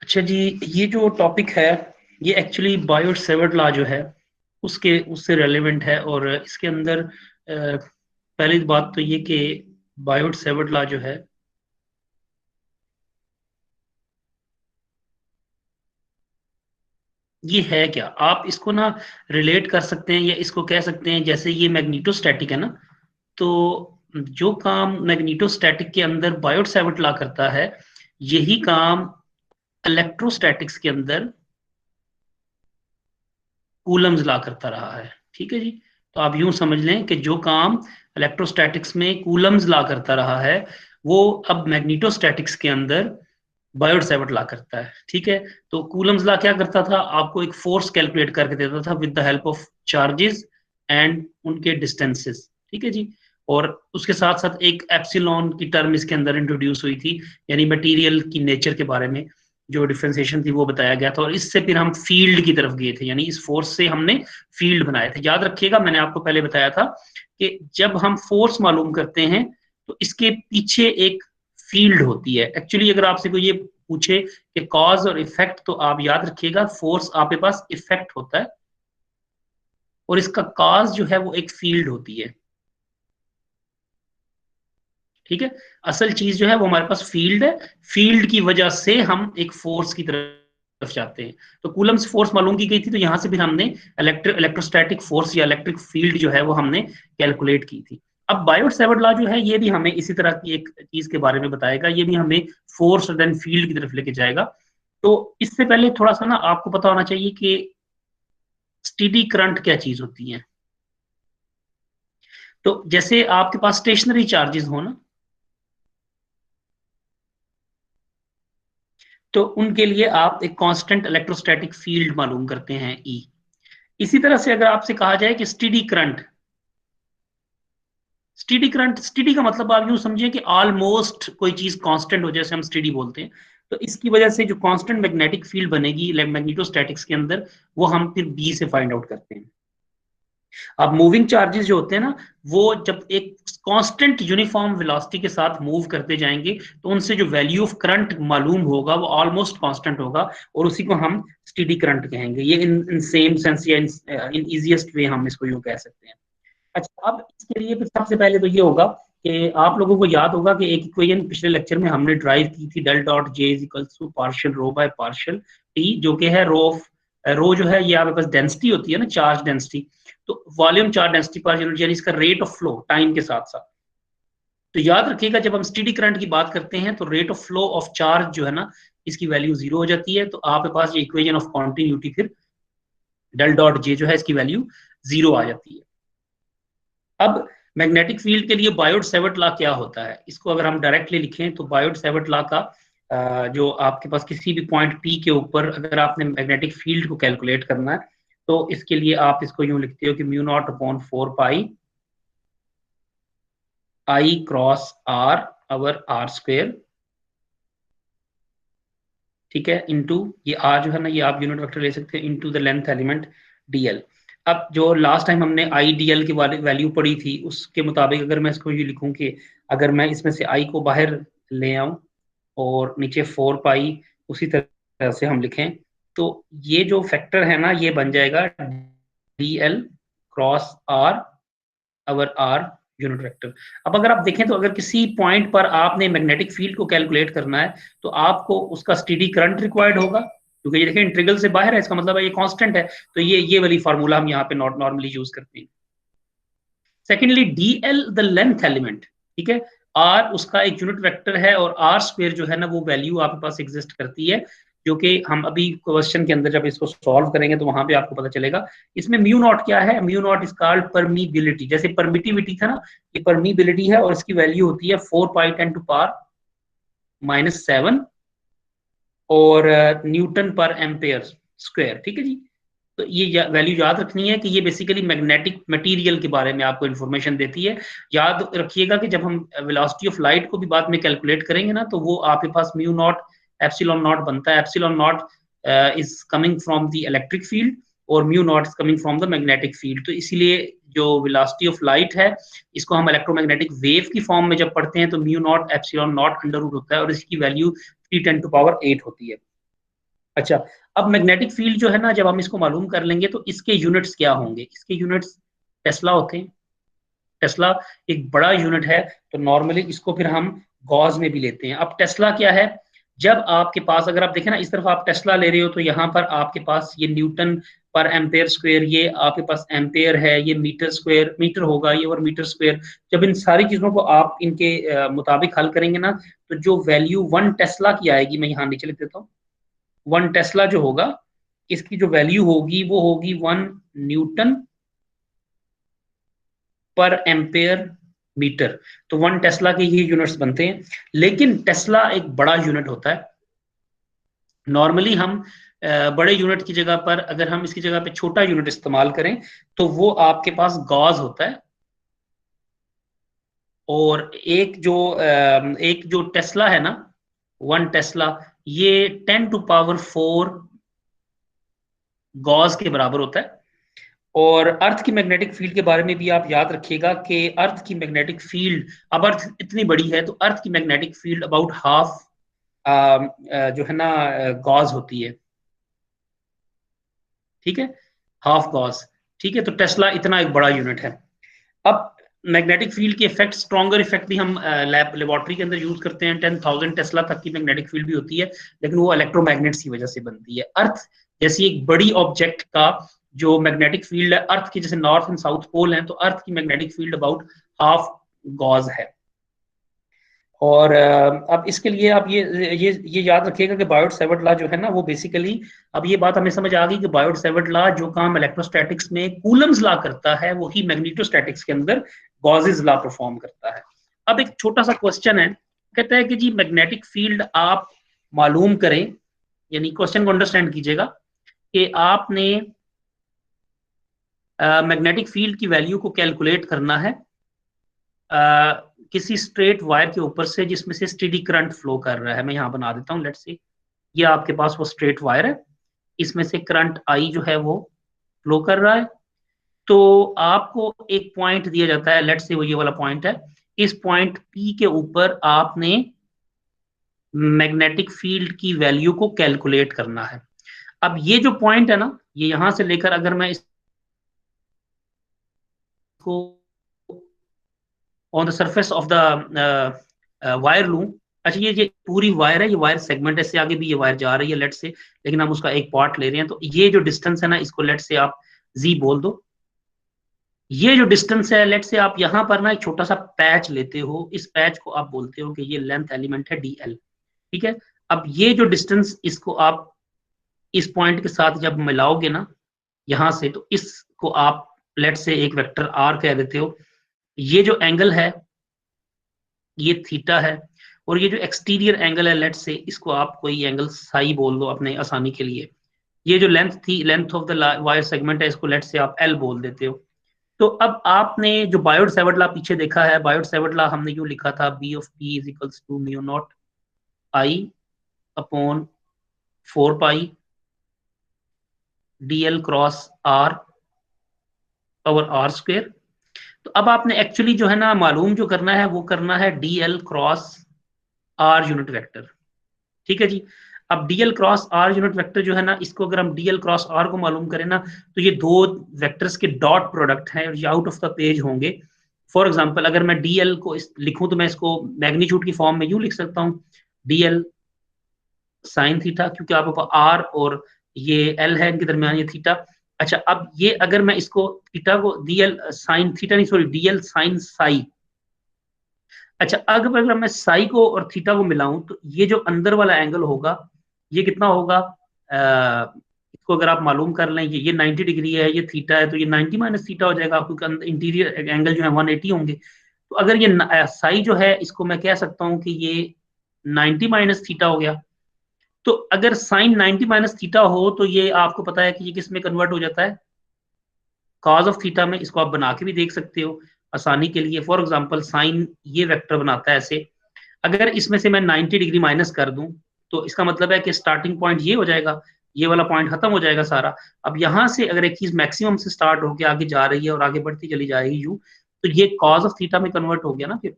अच्छा जी, ये जो टॉपिक है ये एक्चुअली बायोट सेवर्ट लॉ जो है उसके उससे रेलेवेंट है। और इसके अंदर पहली बात तो ये कि बायोट सेवर्ट लॉ जो है ये है क्या, आप इसको ना रिलेट कर सकते हैं या इसको कह सकते हैं जैसे ये मैग्नीटोस्टैटिक है ना, तो जो काम मैग्नीटोस्टैटिक के अंदर बायोट सेवर्ट लॉ करता है यही काम इलेक्ट्रोस्टैटिक्स के अंदर कूलम्स ला करता रहा है। ठीक है जी। तो आप यूं समझ लें कि जो काम इलेक्ट्रोस्टैटिक्स में कूलम्स ला करता रहा है वो अब मैग्नीटोस्टैटिक्स के अंदर बायोट सेवर्ट ला करता है। ठीक है। तो कूलम्स ला क्या करता था, आपको एक फोर्स कैलकुलेट करके देता था with the help of charges and उनके डिस्टेंसेस। ठीक है जी। और उसके साथ साथ एक एप्सिलॉन की टर्म इसके अंदर इंट्रोड्यूस हुई थी, यानी मटेरियल की नेचर के बारे में जो डिफ्रेंसिएशन थी वो बताया गया था। और इससे फिर हम फील्ड की तरफ गए थे, यानी इस फोर्स से हमने फील्ड बनाए थे। याद रखिएगा मैंने आपको पहले बताया था कि जब हम फोर्स मालूम करते हैं तो इसके पीछे एक फील्ड होती है। एक्चुअली अगर आपसे कोई ये पूछे कि कॉज और इफेक्ट, तो आप याद रखिएगा फोर्स आपके पास इफेक्ट होता है और इसका कॉज जो है वो एक फील्ड होती है। ठीक है। असल चीज जो है वो हमारे पास फील्ड है, फील्ड की वजह से हम एक फोर्स की तरफ जाते हैं। तो कूलम्स फोर्स मालूम की गई थी, तो यहां से फिर हमने इलेक्ट्रोस्टैटिक फोर्स या इलेक्ट्रिक फील्ड जो है वो हमने कैलकुलेट की थी। अब बायोट सेवर्ट लॉ जो है ये भी हमें इसी तरह की एक चीज के बारे में बताएगा, ये भी हमें फोर्स और देन फील्ड की तरफ लेके जाएगा। तो इससे पहले थोड़ा सा ना आपको पता होना चाहिए कि स्टीडी करंट क्या चीज होती है। तो जैसे आपके पास स्टेशनरी चार्जेस हो ना, तो उनके लिए आप एक कांस्टेंट इलेक्ट्रोस्टैटिक फील्ड मालूम करते हैं ई। इसी तरह से अगर आपसे कहा जाए कि steady current, steady current, steady का मतलब आप यूं समझिए कि ऑलमोस्ट कोई चीज कांस्टेंट हो, जैसे हम स्टीडी बोलते हैं। तो इसकी वजह से जो कांस्टेंट मैग्नेटिक फील्ड बनेगी मैग्नेटोस्टैटिक्स के अंदर, वो हम फिर बी से फाइंड आउट करते हैं। अब मूविंग चार्जेस जो होते हैं ना, वो जब एक कांस्टेंट यूनिफॉर्म वेलोसिटी के साथ मूव करते जाएंगे तो उनसे जो वैल्यू ऑफ करंट मालूम होगा वो ऑलमोस्ट कांस्टेंट होगा, और उसी को हम स्टेडी करंट कहेंगे। ये इन सेम सेंस या इन इजीएस्ट वे हम इसको यूं कह सकते हैं। अच्छा, अब इसके लिए फिर सबसे पहले तो ये होगा कि आप लोगों को याद होगा कि एक इक्वेशन पिछले लेक्चर में हमने ड्राइव की थी, del dot J is equals to partial rho by partial T, जो कि है रो ऑफ, रो जो है ये आपके पास डेंसिटी होती है ना, चार्ज डेंसिटी। तो volume charge density per unit, यानी इसका रेट ऑफ फ्लो टाइम के साथ साथ। तो याद रखिएगा जब हम स्टेडी करंट की बात करते हैं तो rate of flow of charge जो है ना, इसकी वैल्यू जीरो हो जाती है। तो आपके पास ये इक्वेशन ऑफ कॉन्टिन्यूटी फिर डेल डॉट जे जो है इसकी वैल्यू जीरो आ जाती है। अब मैग्नेटिक फील्ड के लिए बायोट सेवर्ट लॉ क्या होता है, इसको अगर हम डायरेक्टली लिखें तो बायोट सेवर्ट लॉ का जो आपके पास किसी भी पॉइंट पी के ऊपर अगर आपने मैग्नेटिक फील्ड को कैलकुलेट करना है, तो इसके लिए आप इसको यूं लिखते हो कि mu naught upon 4 pi I cross R over R square. ठीक है। इनटू ये आर जो है ना, ये आप यूनिट वेक्टर ले सकते हैं, into the length element DL. अब जो लास्ट टाइम हमने आई डीएल की वैल्यू पढ़ी थी उसके मुताबिक अगर मैं इसको ये लिखूं कि अगर मैं इसमें से आई को बाहर ले आऊं और नीचे 4 पाई उसी तरह से हम लिखें, तो ये जो फैक्टर है ना ये बन जाएगा D L cross R over R unit vector. अब अगर आप देखें तो अगर किसी पॉइंट पर आपने मैग्नेटिक फील्ड को कैलकुलेट करना है तो आपको उसका स्टेडी करंट रिक्वायर्ड होगा, क्योंकि ये देखें इंटीग्रल से बाहर है, इसका मतलब है ये कांस्टेंट है। तो ये वाली फार्मूला हम यहाँ पे नॉर्मली यूज करते हैं। Secondly D L the length element. ठीक है। आर उसका एक यूनिट वेक्टर है और आर स्क्वेयर जो है ना वो वैल्यू आपके पास एग्जिस्ट करती है, जो कि हम अभी क्वेश्चन के अंदर जब इसको सॉल्व करेंगे तो वहां पे आपको पता चलेगा। इसमें म्यू नॉट क्या है, mu naught is called permeability. जैसे परमिटिविटी था ना, ये परमीबिलिटी है और इसकी वैल्यू होती है 4 पाई 10⁻⁻⁷ और न्यूटन पर एम्पेयर स्क्वायर। ठीक है जी। तो ये वैल्यू याद रखनी है कि ये बेसिकली मैग्नेटिक मटेरियल के बारे में आपको इन्फॉर्मेशन देती है। याद रखिएगा कि जब हम वेलोसिटी ऑफ लाइट को भी बाद में कैलकुलेट करेंगे ना, तो वो आपके पास म्यू नॉट एप्सिलॉन नॉट बनता है। Epsilon naught is coming from the electric field और mu naught is coming from the magnetic field. तो इसीलिए जो वेलोसिटी ऑफ लाइट है इसको हम इलेक्ट्रोमैग्नेटिक वेव की फॉर्म में जब पढ़ते हैं तो mu naught epsilon naught under root होता है और इसकी वैल्यू 3 × 10⁸ होती है। अच्छा, अब मैग्नेटिक फील्ड जो है ना, जब हम इसको मालूम कर लेंगे तो इसके यूनिट्स क्या होंगे, इसके यूनिट्स टेस्ला होते हैं। टेस्ला एक बड़ा यूनिट है, तो नॉर्मली इसको फिर हम गॉस में भी लेते हैं। अब टेस्ला क्या है, जब आपके पास, अगर आप देखें ना इस तरफ आप टेस्ला ले रहे हो तो यहाँ पर आपके पास ये न्यूटन पर एम्पेयर स्क्वायर, ये आपके पास एम्पेयर है, ये मीटर स्क्वायर मीटर होगा, ये और मीटर स्क्वायर। जब इन सारी चीजों को आप इनके मुताबिक हल करेंगे ना, तो जो वैल्यू 1 टेस्ला की आएगी, मैं यहाँ नीचे लिख देता हूँ, 1 टेस्ला जो होगा, इसकी जो वैल्यू होगी वो होगी 1 न्यूटन पर एम्पेयर मीटर। तो 1 टेस्ला के ये यूनिट्स बनते हैं। लेकिन टेस्ला एक बड़ा यूनिट होता है। नॉर्मली हम बड़े यूनिट की जगह पर, अगर हम इसकी जगह पे छोटा यूनिट इस्तेमाल करें तो वो आपके पास गॉस होता है। और एक जो टेस्ला है ना, 1 टेस्ला, ये 10⁴ गॉस के बराबर होता है। और अर्थ की मैग्नेटिक फील्ड के बारे में भी आप याद रखिएगा कि अर्थ की मैग्नेटिक फील्ड, अब अर्थ इतनी बड़ी है तो अर्थ की मैग्नेटिक फील्ड अबाउट हाफ जो है ना गॉस होती है, ठीक है, हाफ गॉस। ठीक है, तो टेस्ला इतना एक बड़ा यूनिट है। अब मैग्नेटिक फील्ड के इफेक्ट, स्ट्रॉन्गर इफेक्ट भी हम लेबोरेटरी के अंदर यूज करते हैं। 10,000 टेस्ला तक की मैग्नेटिक फील्ड भी होती है, लेकिन वो इलेक्ट्रोमैग्नेट्स की वजह से बनती है। अर्थ जैसी एक बड़ी ऑब्जेक्ट का जो मैग्नेटिक फील्ड है, अर्थ की जैसे नॉर्थ एंड साउथ पोल है, तो अर्थ की magnetic field about half gauss है। और अब इसके लिए आप ये याद रखिएगा कि बायोट सेवर्ट लॉ जो है ना, वो बेसिकली, अब ये बात हमें समझ आ गई कि बायोट सेवर्ट लॉ जो काम इलेक्ट्रोस्टैटिक्स में कूलम्स लॉ करता है, वही मैग्नेटोस्टैटिक्स के अंदर गॉसेस लॉ परफॉर्म करता है। अब एक छोटा सा क्वेश्चन है, कहता है कि जी मैग्नेटिक फील्ड आप मालूम करें, यानी क्वेश्चन को अंडरस्टैंड कीजिएगा कि आपने मैग्नेटिक फील्ड की वैल्यू को कैलकुलेट करना है किसी स्ट्रेट वायर के ऊपर से जिसमें से स्टेडी करंट फ्लो कर रहा है। मैं यहाँ बना देता हूँ, लेट्स सी, ये आपके पास वो स्ट्रेट वायर है, इसमें से करंट आई जो है वो फ्लो कर रहा है। तो आपको एक पॉइंट दिया जाता है, लेट्स से वो ये वाला पॉइंट है। इस पॉइंट पी के ऊपर आपने मैग्नेटिक फील्ड की वैल्यू को कैलकुलेट करना है। अब ये जो पॉइंट है ना, ये यहां से लेकर अगर मैं इसको on the surface of the wire लूं, अच्छा ये पूरी वायर है, ये वायर सेगमेंट है, इससे आगे भी ये वायर जा रही है लेट से, लेकिन हम उसका एक पार्ट ले रहे हैं। तो ये जो डिस्टेंस है ना, इसको लेट से आप जी बोल दो। ये जो डिस्टेंस है, लेट से आप यहाँ पर ना एक छोटा सा पैच लेते हो, इस पैच को आप बोलते हो कि ये लेंथ एलिमेंट है DL, ठीक है। अब ये जो डिस्टेंस, इसको आप इस पॉइंट के साथ जब मिलाओगे ना यहां से, तो इसको आप लेट से एक वेक्टर R कह देते हो। ये जो एंगल है ये थीटा है, और ये जो एक्सटीरियर एंगल है लेट से, इसको आप कोई एंगल साई बोल दो अपने आसानी के लिए। ये जो लेंथ थी, length of the wire segment है, इसको लेट से आप L बोल देते हो। तो अब आपने जो बायोट सेवर्ट लॉ पीछे देखा है, बायोट सेवर्ट लॉ हमने जो लिखा था, B of P is equals to mu naught I upon 4 pi DL cross R power R square. तो अब आपने एक्चुअली जो है ना मालूम जो करना है, वो करना है DL cross R unit vector, ठीक है जी। अब DL cross R unit vector जो है ना, इसको अगर हम DL क्रॉस R को मालूम करें ना, तो ये दो वेक्टर्स के डॉट प्रोडक्ट हैं और ये आउट ऑफ द पेज होंगे। फॉर एग्जांपल अगर मैं DL को लिखूं तो मैं इसको मैग्नीट्यूड की फॉर्म में यूं लिख सकता हूं, DL साइन थीटा, क्योंकि आपके पास R और ये L है, इनके दरमियान ये थीटा। अच्छा, अब ये अगर मैं इसको थीटा को DL साइन थीटा नहीं सॉरी DL साइन साई, अच्छा अगर मैं साई को और थीटा को मिलाऊं तो ये जो अंदर वाला एंगल होगा ये कितना होगा, इसको अगर आप मालूम कर लें, ये 90 डिग्री है, ये थीटा है, तो ये 90 माइनस थीटा हो जाएगा, क्योंकि इंटीरियर एंगल जो है 180 होंगे। तो अगर ये साई जो है, इसको मैं कह सकता हूँ कि ये 90 माइनस थीटा हो गया। तो अगर साइन 90 माइनस थीटा हो तो ये आपको पता है कि ये किस में कन्वर्ट हो जाता है, कॉज ऑफ थीटा में। इसको आप बना के भी देख सकते हो आसानी के लिए। फॉर एग्जांपल साइन ये वेक्टर बनाता है ऐसे, अगर इसमें से मैं 90 डिग्री माइनस कर दूं तो इसका मतलब है कि स्टार्टिंग पॉइंट ये हो जाएगा, ये वाला पॉइंट खत्म हो जाएगा सारा। अब यहाँ से अगर एक चीज मैक्सिमम से स्टार्ट होकर आगे जा रही है और आगे बढ़ती चली जाएगी यू, तो ये कॉज ऑफ थीटा में कन्वर्ट हो गया ना फिर।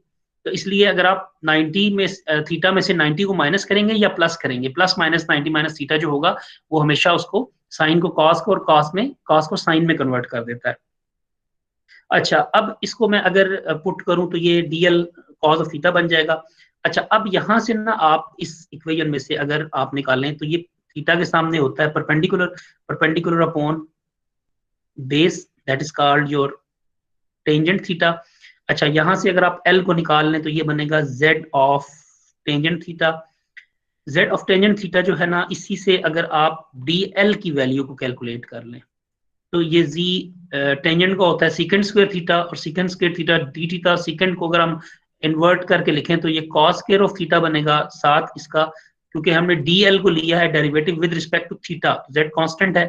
तो इसलिए अगर आप 90 में थीटा में से 90 को माइनस करेंगे या प्लस करेंगे, प्लस माइनस 90 माइनस थीटा जो होगा वो हमेशा उसको साइन को कॉस को और कॉस को साइन में कन्वर्ट कर देता है। अच्छा, अब इसको मैं अगर पुट करूं तो ये डीएल कॉस ऑफ थीटा बन जाएगा। अच्छा, अब यहां से ना आप इस इक्वेशन में से अगर आप निकालें तो ये थीटा के सामने होता है perpendicular, perpendicular upon base, that is called your tangent theta. अच्छा, यहां से अगर आप एल को निकाल लें तो ये बनेगा Z of tangent theta. Z of tangent theta जो है ना, इसी से अगर आप डी एल की वैल्यू को कैलकुलेट कर लें तो ये जी टेंजेंट का होता है सीकेंड स्क्वायर थीटा, और सीकेंड स्क्वायर थीटा डी थीटा, सीकेंड को अगर हम इन्वर्ट करके लिखें तो ये कॉस स्क्वायर ऑफ थीटा बनेगा साथ इसका, क्योंकि हमने डी एल को लिया है derivative with respect to theta, Z constant है,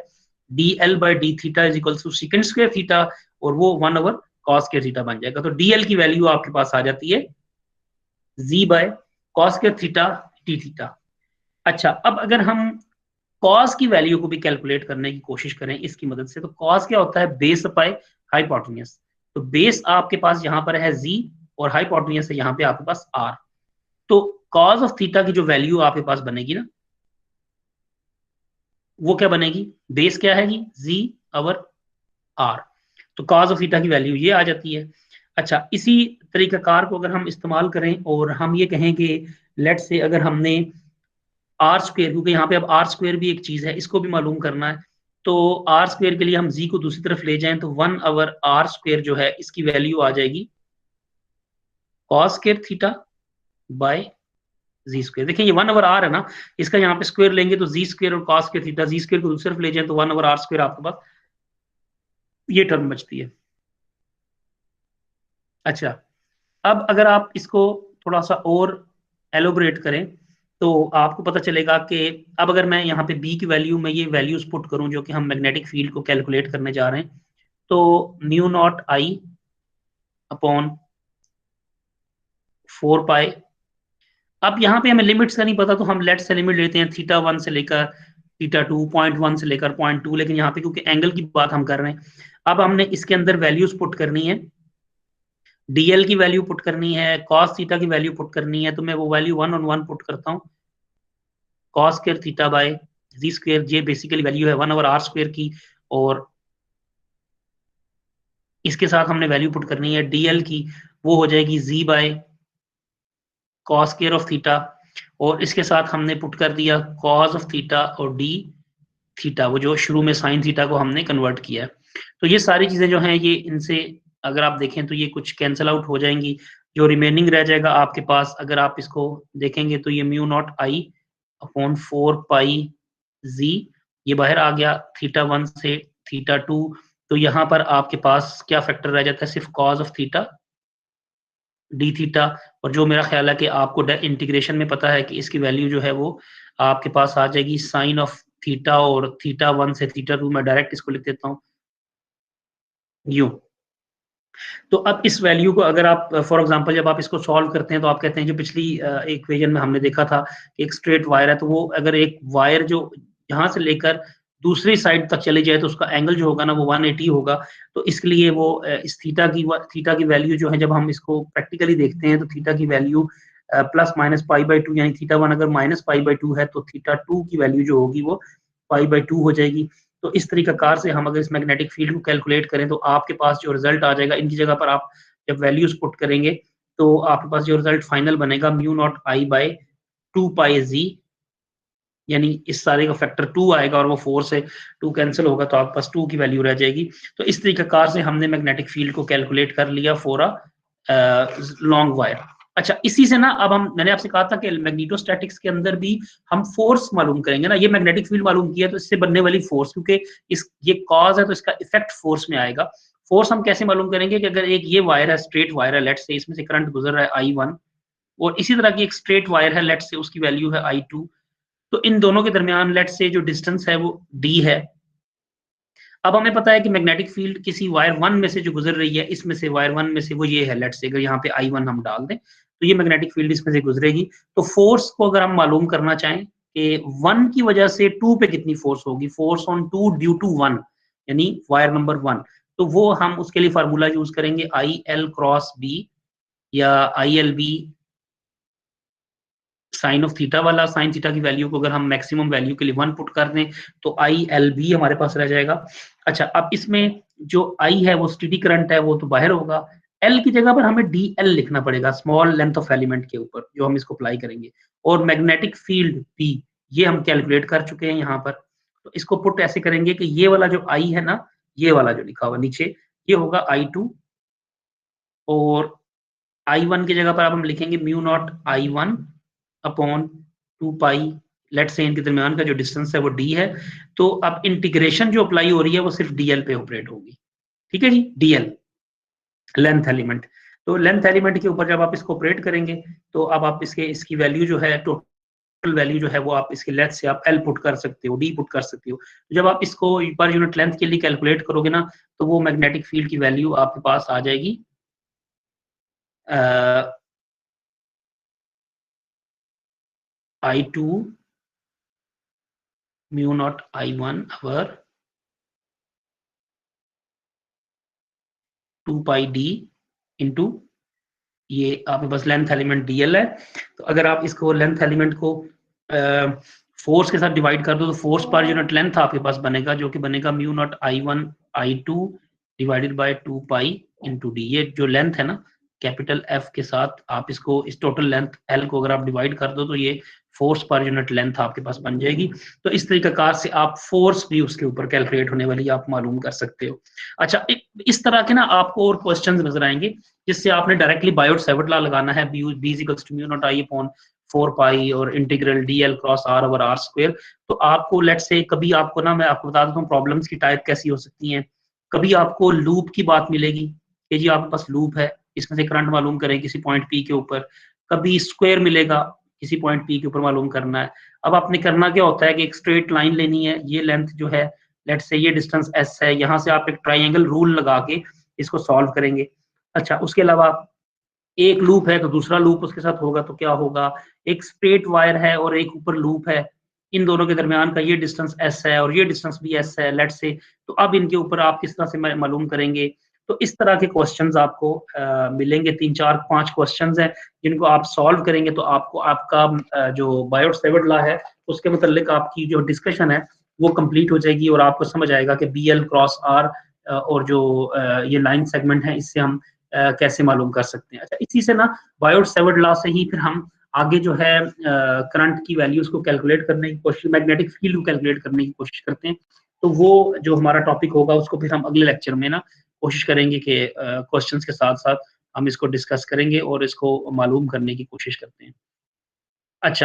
D L by D theta is equal to secant square theta, और वो 1/cos स्क्वायर थीटा बन जाएगा। तो डी एल की वैल्यू आपके पास आ जाती है G by cos square theta D theta. अच्छा, अब अगर हम कॉस की वैल्यू को भी कैलकुलेट करने की कोशिश करें इसकी मदद से, तो कॉस क्या होता है, बेस अपाई हाइपोटेन्यूज। तो बेस आपके पास यहाँ पर है जी और हाइपोटेन्यूज है यहाँ पे आपके पास आर। तो कॉस ऑफ थीटा की जो वैल्यू आपके पास बनेगी ना, वो क्या बनेगी, बेस क्या है जी अवर आर, तो कॉस ऑफ थीटा की वैल्यू ये आ जाती है। अच्छा, इसी तरीकाकार को अगर हम इस्तेमाल करें और हम ये कहें कि लेट से अगर हमने आर स्क्वेयर, क्योंकि यहाँ पे अब आर स्क्वेयर भी एक चीज है, इसको भी मालूम करना है, तो आर स्क्वेयर के लिए हम जी को दूसरी तरफ ले जाएं तो 1/r स्क्वेयर जो है इसकी वैल्यू आ जाएगी cos square theta by G square. देखिए ये 1/r है ना, इसका यहाँ पे स्क्वेयर लेंगे तो जी स्क्वेयर और कॉस स्क्वेयर थीटा, जी स्क्वेयर को दूसरी तरफ ले जाए तो 1/r स्क्वेयर आपके पास ये टर्म बचती है। अच्छा, अब अगर आप इसको थोड़ा सा और एलोबरेट करें तो आपको पता चलेगा कि अब अगर मैं यहाँ पे बी की वैल्यू में ये वैल्यूज पुट करूं जो कि हम मैग्नेटिक फील्ड को कैलकुलेट करने जा रहे हैं, तो म्यू नॉट आई अपॉन 4 पाई। अब यहाँ पे हमें लिमिट्स का नहीं पता तो हम लेट से लिमिट लेते हैं θ1 से लेकर θ2, 0.1 से लेकर 0.2, लेकिन यहाँ पे क्योंकि एंगल की बात हम कर रहे हैं, अब हमने इसके अंदर वैल्यूज पुट करनी है, डीएल की वैल्यू पुट करनी है, कॉस थीटा की वैल्यू पुट करनी है, तो मैं वो वैल्यू 1/1 पुट करता हूँ, cos square theta by G square, ये बेसिकली वैल्यू है 1/r स्क्वायर की, और इसके साथ हमने वैल्यू पुट करनी है डीएल की, वो हो जाएगी G by cos square of theta, और इसके साथ हमने पुट कर दिया कॉस ऑफ थीटा और डी थीटा, वो जो शुरू में साइन थीटा को हमने कन्वर्ट किया है। तो ये सारी चीजें जो हैं ये इनसे अगर आप देखें तो ये कुछ कैंसिल आउट हो जाएंगी, जो रिमेनिंग रह जाएगा आपके पास अगर आप इसको देखेंगे तो ये म्यू नॉट आई अपॉन 4 पाई जी, ये बाहर आ गया θ1 से θ2, तो यहाँ पर आपके पास क्या फैक्टर रह जाता है, सिर्फ cos of theta D theta, और जो मेरा ख्याल है कि आपको इंटीग्रेशन में पता है कि इसकी वैल्यू जो है वो आपके पास आ जाएगी साइन ऑफ थीटा, और θ1 से θ2 मैं डायरेक्ट इसको लिख देता हूँ यू। तो अब इस वैल्यू को अगर आप फॉर एग्जांपल जब आप इसको सॉल्व करते हैं तो आप कहते हैं जो पिछली इक्वेशन में हमने देखा था कि एक स्ट्रेट वायर है, तो वो अगर एक वायर जो यहाँ से लेकर दूसरी साइड तक चली जाए तो उसका एंगल जो होगा ना वो 180 होगा। तो इसके लिए वो इस थीटा की वैल्यू जो है जब हम इसको प्रैक्टिकली देखते हैं तो थीटा की वैल्यू प्लस माइनस π/2, यानी θ1 अगर माइनस π/2 है तो θ2 की वैल्यू जो होगी वो π/2 हो जाएगी। तो इस तरीकाकार से हम अगर इस मैग्नेटिक फील्ड को कैलकुलेट करें तो आपके पास जो रिजल्ट आ जाएगा, इनकी जगह पर आप जब वैल्यूज पुट करेंगे तो आपके पास जो रिजल्ट फाइनल बनेगा म्यू नॉट आई बाय 2 पाई जी, यानी इस सारे का फैक्टर 2 आएगा और वो 4 से 2 कैंसिल होगा तो आपके पास 2 की वैल्यू रह जाएगी। तो इस तरीकाकार से हमने मैग्नेटिक फील्ड को कैलकुलेट कर लिया फॉर अ लॉन्ग वायर। अच्छा, इसी से ना अब हम, मैंने आपसे कहा था कि मैग्नेटोस्टैटिक्स के अंदर भी हम फोर्स मालूम करेंगे ना, ये मैग्नेटिक फील्ड मालूम किया तो इससे बनने वाली फोर्स, क्योंकि इस ये कॉज है तो इसका इफेक्ट फोर्स में आएगा। फोर्स हम कैसे मालूम करेंगे कि अगर एक ये वायर है, स्ट्रेट वायर है, लेट से इसमें से करंट गुजर रहा है I1, और इसी तरह की एक स्ट्रेट वायर है, लेट से उसकी वैल्यू है I2, तो इन दोनों के दरमियान लेट से जो डिस्टेंस है वो d है। अब हमें पता है कि मैग्नेटिक फील्ड किसी वायर 1 में से जो गुजर रही है, इसमें से वायर 1 में से वो ये है, लेट से अगर यहाँ पे I1 हम डाल दें तो ये मैग्नेटिक फील्ड इसमें से गुजरेगी। तो फोर्स को अगर हम मालूम करना चाहें कि 1 की वजह से 2 पे कितनी फोर्स होगी, फोर्स ऑन 2 ड्यू टू 1, यानी वायर नंबर 1। तो वो हम उसके लिए फार्मूला यूज करेंगे IL क्रॉस B या ILB साइन ऑफ थीटा वाला। साइन थीटा की वैल्यू को अगर हम मैक्सिमम वैल्यू के लिए 1 पुट कर दें तो ILB हमारे पास रह जाएगा। अच्छा, अब इसमें जो I है वो स्टेडी करंट है, वो तो बाहर होगा। L की जगह पर हमें DL लिखना पड़ेगा, स्मॉल लेंथ ऑफ एलिमेंट के ऊपर जो हम इसको अप्लाई करेंगे। और मैग्नेटिक फील्ड P ये हम कैलकुलेट कर चुके हैं यहाँ पर। तो इसको पुट ऐसे करेंगे कि ये वाला जो I है ना, ये वाला जो लिखा हुआ नीचे, ये होगा I2, और I1 की जगह पर अब हम लिखेंगे mu naught I1 upon 2 pi, let's say इनके दरमियान का जो डिस्टेंस है वो d है। तो अब इंटीग्रेशन जो अप्लाई हो रही है वो सिर्फ dl पे ऑपरेट होगी। ठीक है जी, dl लेंथ एलिमेंट। तो लेंथ एलिमेंट के ऊपर जब आप इसको ऑपरेट करेंगे तो अब आप इसकी वैल्यू जो है, टोटल वैल्यू जो है वो आप इसके लेंथ से आप L पुट कर सकते हो, D पुट कर सकते हो। जब आप इसको पर यूनिट लेंथ के लिए कैलकुलेट करोगे ना, तो वो मैग्नेटिक फील्ड की वैल्यू आपके पास आ जाएगी I2 म्यू नॉट I1 अवर 2 पाई d इंटू ये आपके पास लेंथ एलिमेंट dl है। तो अगर आप इसको लेंथ एलिमेंट को फोर्स के साथ डिवाइड कर दो तो फोर्स पर यूनिट लेंथ आपके पास बनेगा, जो कि बनेगा mu naught I1 I2 divided by 2 pi into D. ये जो लेंथ है ना कैपिटल F के साथ, आप इसको इस टोटल लेंथ L को अगर आप डिवाइड कर दो तो ये फोर्स पर यूनिट लेंथ आपके पास बन जाएगी। तो इस तरीकाकार से आप फोर्स भी उसके ऊपर कैलकुलेट होने वाली आप मालूम कर सकते हो। अच्छा, इस तरह के ना आपको और क्वेश्चंस नजर आएंगे जिससे आपने डायरेक्टली बायोट सेवर्ट लॉ लगाना है, b equals to mu naught I upon 4 pi और integral dl cross r over r square. तो आपको लेट्स से कभी आपको ना, मैं आपको बता देता हूँ प्रॉब्लम्स की टाइप कैसी हो सकती हैं। कभी आपको लूप की बात मिलेगी कि जी आपके पास लूप है, इसमें से करंट मालूम करें किसी पॉइंट P के ऊपर। कभी स्क्वायर मिलेगा, किसी पॉइंट P के ऊपर मालूम करना है। अब आपने करना क्या होता है कि एक स्ट्रेट लाइन लेनी है, ये लेंथ जो है लेट्स से ये डिस्टेंस s है, यहाँ से आप एक ट्राइंगल रूल लगा के इसको सॉल्व करेंगे। अच्छा, उसके अलावा एक लूप है तो दूसरा लूप उसके साथ होगा तो क्या होगा, एक स्ट्रेट वायर है और एक ऊपर लूप है, इन दोनों के दरमियान का ये डिस्टेंस s है और ये डिस्टेंस भी s है लेट्स से। तो अब इनके ऊपर आप किस तरह से मालूम करेंगे। तो इस तरह के क्वेश्चंस आपको मिलेंगे, 3 4 5 क्वेश्चंस हैं जिनको आप सॉल्व करेंगे तो आपको आपका जो बायोट सेवर्ट लॉ है उसके मुतालिक आपकी जो डिस्कशन है वो कंप्लीट हो जाएगी और आपको समझ आएगा कि BL क्रॉस R और जो ये लाइन सेगमेंट है इससे हम कैसे मालूम कर सकते हैं। अच्छा, इसी से ना बायोट सेवर्ट लॉ से ही फिर हम आगे जो है करंट की वैल्यूज को कैलकुलेट करने की कोशिश, मैग्नेटिक फील्ड को कैलकुलेट करने की कोशिश करते हैं। तो वो जो हमारा टॉपिक होगा उसको फिर हम अगले लेक्चर में ना कोशिश करेंगे कि क्वेश्चंस के साथ साथ हम इसको डिस्कस करेंगे और इसको मालूम करने की कोशिश करते हैं।